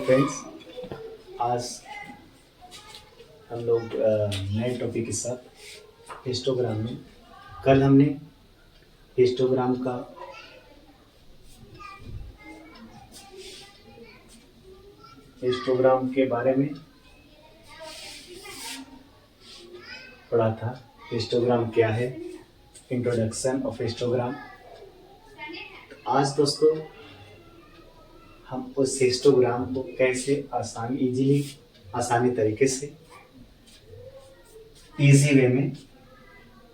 Friends, आज हम लोग नए टॉपिक के साथ हिस्टोग्राम में कल हमने हिस्टोग्राम का हिस्टोग्राम के बारे में पढ़ा था। हिस्टोग्राम क्या है, इंट्रोडक्शन ऑफ हिस्टोग्राम। आज दोस्तों हम उस हिस्टोग्राम को कैसे आसानी तरीके से इजी वे में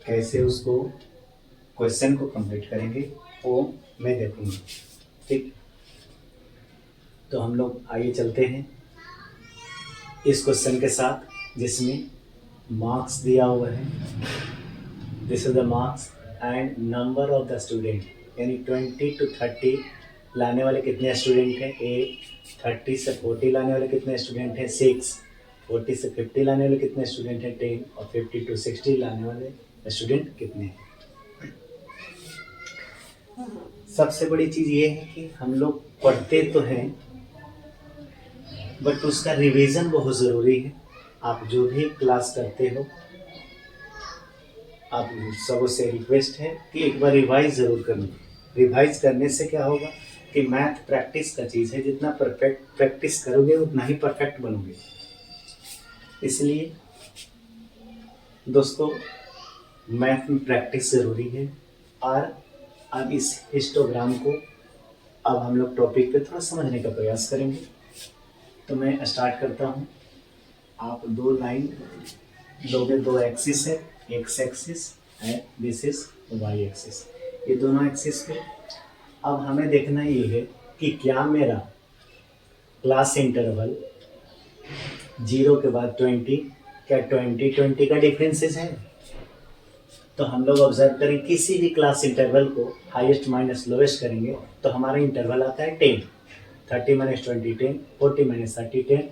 कैसे उसको क्वेश्चन को कंप्लीट करेंगे वो मैं देखूंगा। ठीक, तो हम लोग आगे चलते हैं इस क्वेश्चन के साथ जिसमें मार्क्स दिया हुआ है। This is the marks and number of the student, यानी 20 to 30 लाने वाले कितने स्टूडेंट हैं। 30 से 40 लाने वाले कितने स्टूडेंट हैं। 6 40 से 50 लाने वाले कितने स्टूडेंट हैं। 10 और 50 to 60 लाने वाले स्टूडेंट कितने हैं। सबसे बड़ी चीज़ ये है कि हम लोग पढ़ते तो हैं बट उसका रिवीजन बहुत ज़रूरी है। आप जो भी क्लास करते हो, आप सबसे रिक्वेस्ट है कि एक बार रिवाइज ज़रूर करना। रिवाइज करने से क्या होगा कि मैथ प्रैक्टिस का चीज़ है, जितना परफेक्ट प्रैक्टिस करोगे उतना ही परफेक्ट बनोगे। इसलिए दोस्तों मैथ में प्रैक्टिस ज़रूरी है। और अब इस हिस्टोग्राम को अब हम लोग टॉपिक पे थोड़ा समझने का प्रयास करेंगे। तो मैं स्टार्ट करता हूँ। आप दो लाइन लोगे, दो एक्सिस है, एक्स एक्सिस है, दिस इज वाई एक्सिस, ये दोनों एक्सिस पे अब हमें देखना ये है कि क्या मेरा क्लास इंटरवल 0 के बाद 20, क्या 20 का डिफरेंसेस है। तो हम लोग ऑब्जर्व करें किसी भी क्लास इंटरवल को हाईएस्ट माइनस लोवेस्ट करेंगे तो हमारा इंटरवल आता है 10, 30 - 20 10, 40 - 30 10,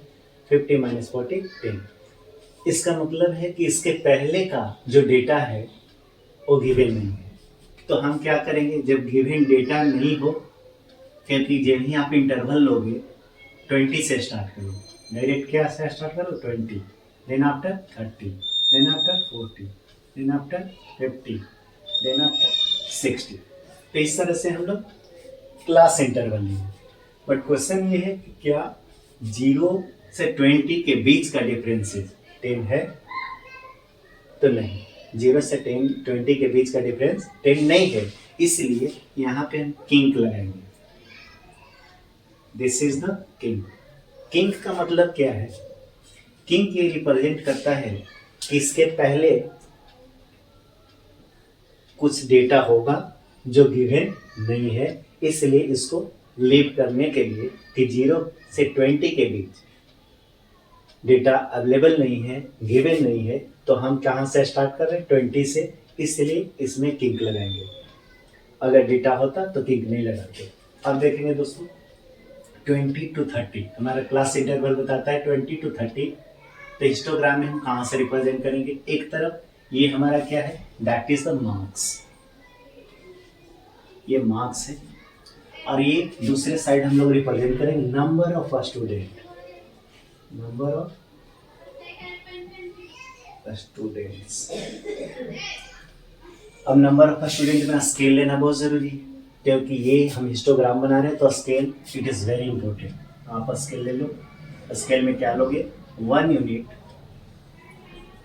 50 - 40 10। इसका मतलब है कि इसके पहले का जो डेटा है वो गिवन नहीं है। तो हम क्या करेंगे, जब गिवन डेटा नहीं हो, क्योंकि जब ही आप इंटरवल लोगे 20 से स्टार्ट करो, डायरेक्ट क्या से स्टार्ट करो 20, then after 30, then after 40, then after 50, then after 60। तो इस तरह से हम लोग क्लास इंटरवल लेंगे। बट क्वेश्चन ये है कि क्या 0 से 20 के बीच का डिफरेंस 10 है। तो नहीं, 0 से 20 के बीच का डिफरेंस 10 नहीं है, इसलिए यहाँ पे हम किंक लगाएंगे। This is the kink. Kink का मतलब क्या है, किंक ये रिप्रेजेंट करता है कि इसके पहले कुछ डेटा होगा जो गिवन नहीं है, इसलिए इसको लीव करने के लिए कि 0 से 20 के बीच डेटा अवेलेबल नहीं है, गिवन नहीं है, तो हम कहाँ से स्टार्ट कर रहे हैं 20 से, इसलिए इसमें किंक लगाएंगे। अगर डेटा होता तो किंक नहीं लगाते। अब देखेंगे दोस्तों 20 to 30 हमारा क्लास इंटरवल बताता है 20 to 30। तो हिस्टोग्राम में हम कहाँ से रिप्रेजेंट करेंगे, एक तरफ ये हमारा क्या है, दैट इज द मार्क्स, ये मार्क्स है, और ये दूसरे साइड हम लोग रिप्रेजेंट करेंगे number of student, number of students. अब नंबर ऑफ स्टूडेंट में स्केल लेना बहुत जरूरी है, क्योंकि ये हम हिस्टोग्राम बना रहे हैं तो scale it is very important. आप स्केल ले लो। स्केल में क्या लोगे, 1 यूनिट।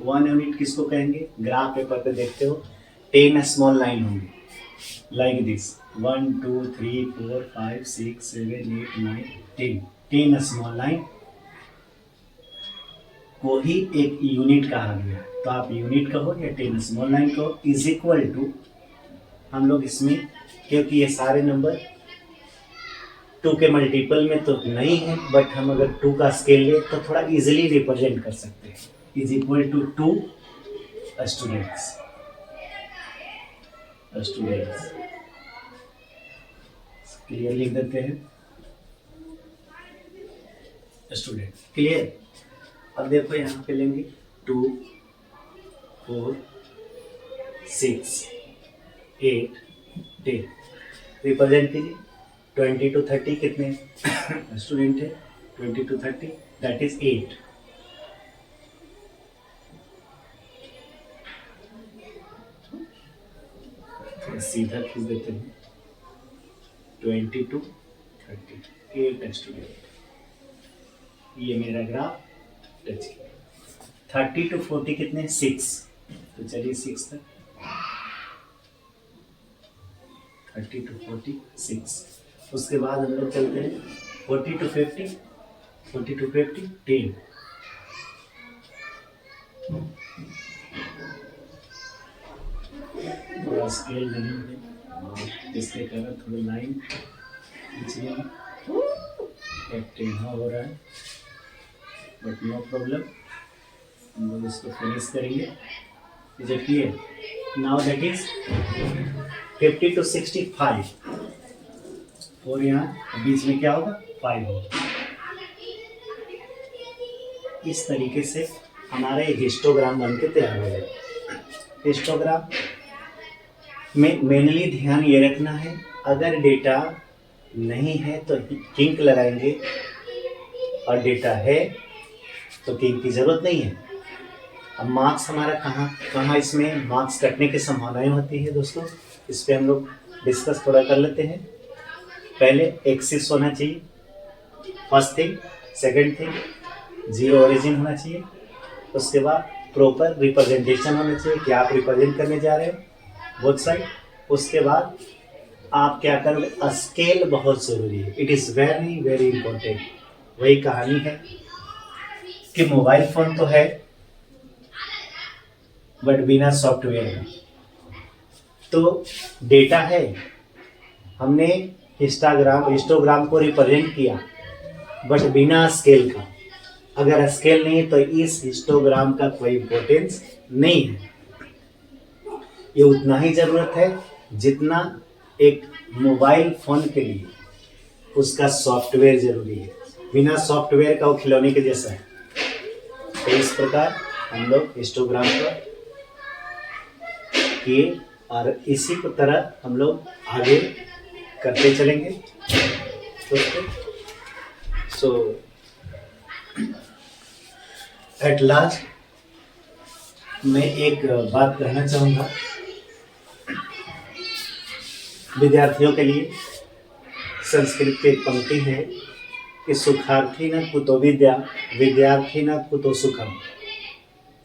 1 यूनिट किसको कहेंगे, ग्राफ पेपर पे देखते हो 10 स्मॉल लाइन होंगे लाइक दिस, 1 2 3 4 5 6 7 8 9 10, 10 स्मॉल लाइन को ही एक यूनिट कहा गया। तो आप यूनिट कहो या 10 स्मॉल लाइन कहो, इज इक्वल टू, हम लोग इसमें क्योंकि ये सारे नंबर 2 के मल्टीपल में तो नहीं है, बट हम अगर 2 का स्केल ले तो थोड़ा इजीली रिप्रेजेंट कर सकते हैं, is equal to 2 students. Clear लिख देते हैं, स्टूडेंट। क्लियर। अब देखो यहाँ पे लेंगे 2 4 6 8 10, रिप्रेजेंट कीजिए 20 to 30 कितने स्टूडेंट है, 20 to 30 that is 8. सीधा खींच देते हैं 20 to 30 8 स्टूडेंट, ये मेरा ग्राफ टच किया। 30 to 40 कितने 6, तो चलिए 6 तक 30 to 40 6। उसके बाद हम लोग चलते हैं 40 to 50 40 to 50 10। थोड़ा स्केल नहीं है इसलिए कर थोड़ा लाइन खींचने में टेढ़ा हो रहा है, बट नो प्रॉब्लम, हम लोग इसको फिनिश करेंगे। Is it clear? Now that is 50 to 65 और यहाँ बीच में क्या होगा 5 होगा। इस तरीके से हमारे हिस्टोग्राम बन के तैयार हो जाएगा। हिस्टोग्राम में मेनली ध्यान ये रखना है, अगर डेटा नहीं है तो किंक लगाएंगे और डेटा है तो किंक की ज़रूरत नहीं है। अब मार्क्स हमारा कहाँ इसमें मार्क्स कटने की संभावनाएं होती है दोस्तों, इस पर हम लोग डिस्कस थोड़ा कर लेते हैं। पहले एक्सिस होना चाहिए, first thing. Second thing zero origin होना चाहिए। उसके बाद प्रॉपर रिप्रेजेंटेशन होना चाहिए कि आप रिप्रेजेंट करने जा रहे हो बोथ साइड। उसके बाद आप क्या करोगे, स्केल बहुत ज़रूरी है, it is very very important. वही कहानी है कि मोबाइल फ़ोन तो है बट बिना सॉफ्टवेयर का। तो डेटा है, हमने हिस्टोग्राम को रिप्रेजेंट किया बट बिना स्केल का। अगर स्केल नहीं तो इस हिस्टोग्राम का कोई इम्पोर्टेंस नहीं है। ये उतना ही ज़रूरत है जितना एक मोबाइल फ़ोन के लिए उसका सॉफ्टवेयर ज़रूरी है। बिना सॉफ्टवेयर का वो खिलौने के जैसा है। तो इस प्रकार हम लोग हिस्टोग्राम का किए और इसी की तरह हम लोग आगे करते चलेंगे। सो एट लास्ट मैं एक बात कहना चाहूँगा विद्यार्थियों के लिए। संस्कृत की एक पंक्ति है कि सुखार्थी न कुतो विद्या, विद्यार्थी न कुतो सुखम।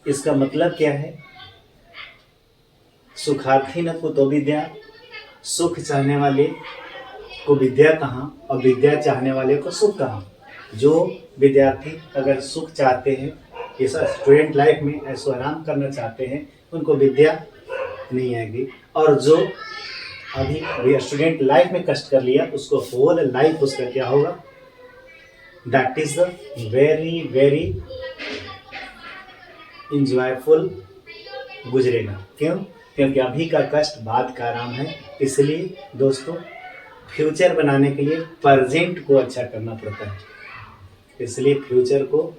इसका मतलब क्या है? सुखार्थी न कुतो विद्या, सुख चाहने वाले को विद्या कहाँ और विद्या चाहने वाले को सुख कहाँ। जो विद्यार्थी अगर सुख चाहते हैं, ऐसा स्टूडेंट लाइफ में ऐसा आराम करना चाहते हैं, उनको विद्या नहीं आएगी। और जो अभी स्टूडेंट लाइफ में कष्ट कर लिया उसको होल लाइफ उसका क्या होगा, that is the very very enjoyful गुजरेगा। क्यों? क्योंकि अभी का कष्ट बाद का आराम है। इसलिए दोस्तों फ्यूचर बनाने के लिए प्रेजेंट को अच्छा करना पड़ता है। इसलिए फ्यूचर को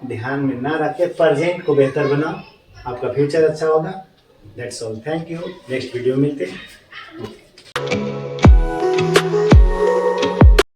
ध्यान में ना रख के प्रेजेंट को बेहतर बनाओ, आपका फ्यूचर अच्छा होगा। That's all, thank you. Next video मिलते हैं।